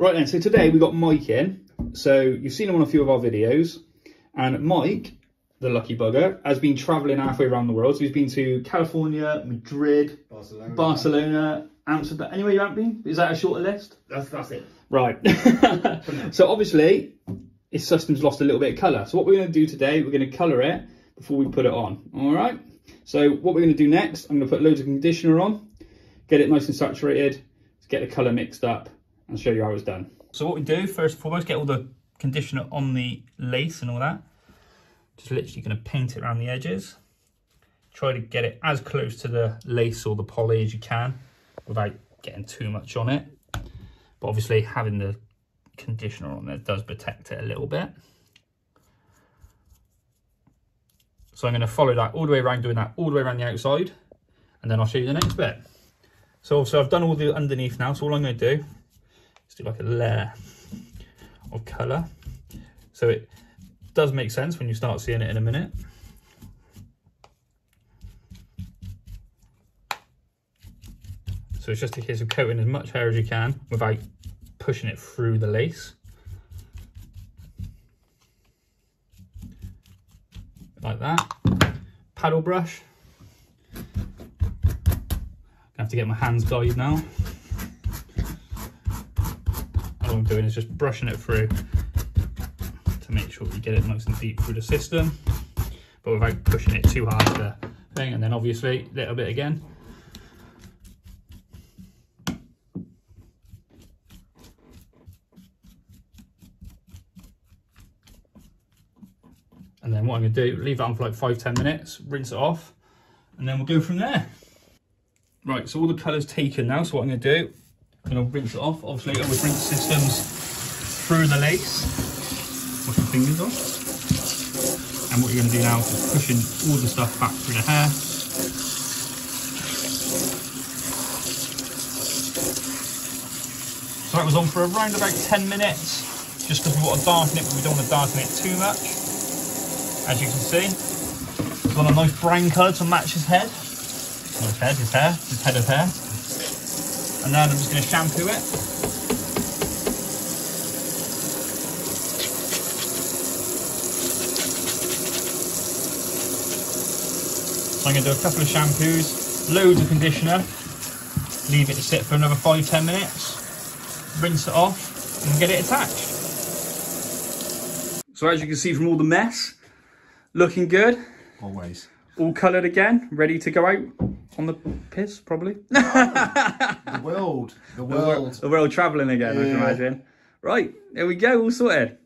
Right then, so today we got Mike in. So you've seen him on a few of our videos. And Mike, the lucky bugger, has been travelling halfway around the world. So he's been to California, Madrid, Barcelona, Amsterdam. Anywhere you haven't been? Is that a shorter list? That's it. Right. So obviously, his system's lost a little bit of colour. So what we're going to do today, we're going to colour it before we put it on. All right? So what we're going to do next, I'm going to put loads of conditioner on, get it nice and saturated, get the colour mixed up, and show you how it's done. So what we do, first and foremost, get all the conditioner on the lace and all that. Just literally going to paint it around the edges. Try to get it as close to the lace or the poly as you can without getting too much on it. But obviously having the conditioner on there does protect it a little bit. So I'm going to follow that all the way around, doing that all the way around the outside, and then I'll show you the next bit. So I've done all the underneath now, so all I'm going to do is do like a layer of colour. So it does make sense when you start seeing it in a minute. So it's just a case of coating as much hair as you can without pushing it through the lace. Like that. Paddle brush. I have to get my hands guided now. All I'm doing is just brushing it through to make sure you get it nice and deep through the system, but without pushing it too hard to thing. And then obviously a little bit again. And then what I'm going to do, leave that on for like 5-10 minutes, rinse it off, and then we'll go from there. Right, so all the colour's taken now, so what I'm going to do, I'm going to rinse it off. Obviously, I always rinse systems through the lace. Wash my fingers off. And what you're going to do now is pushing all the stuff back through the hair. So that was on for around about 10 minutes, just because we want to darken it, but we don't want to darken it too much. As you can see, it's got a nice brown colour to match his head. Not his head, his head of hair. And then I'm just going to shampoo it. So I'm going to do a couple of shampoos, loads of conditioner, leave it to sit for another 5-10 minutes, rinse it off and get it attached. So as you can see from all the mess, looking good. Always. All coloured again, ready to go out on the piss, probably. The world. The world travelling again, yeah. I can imagine. Right, there we go, all sorted.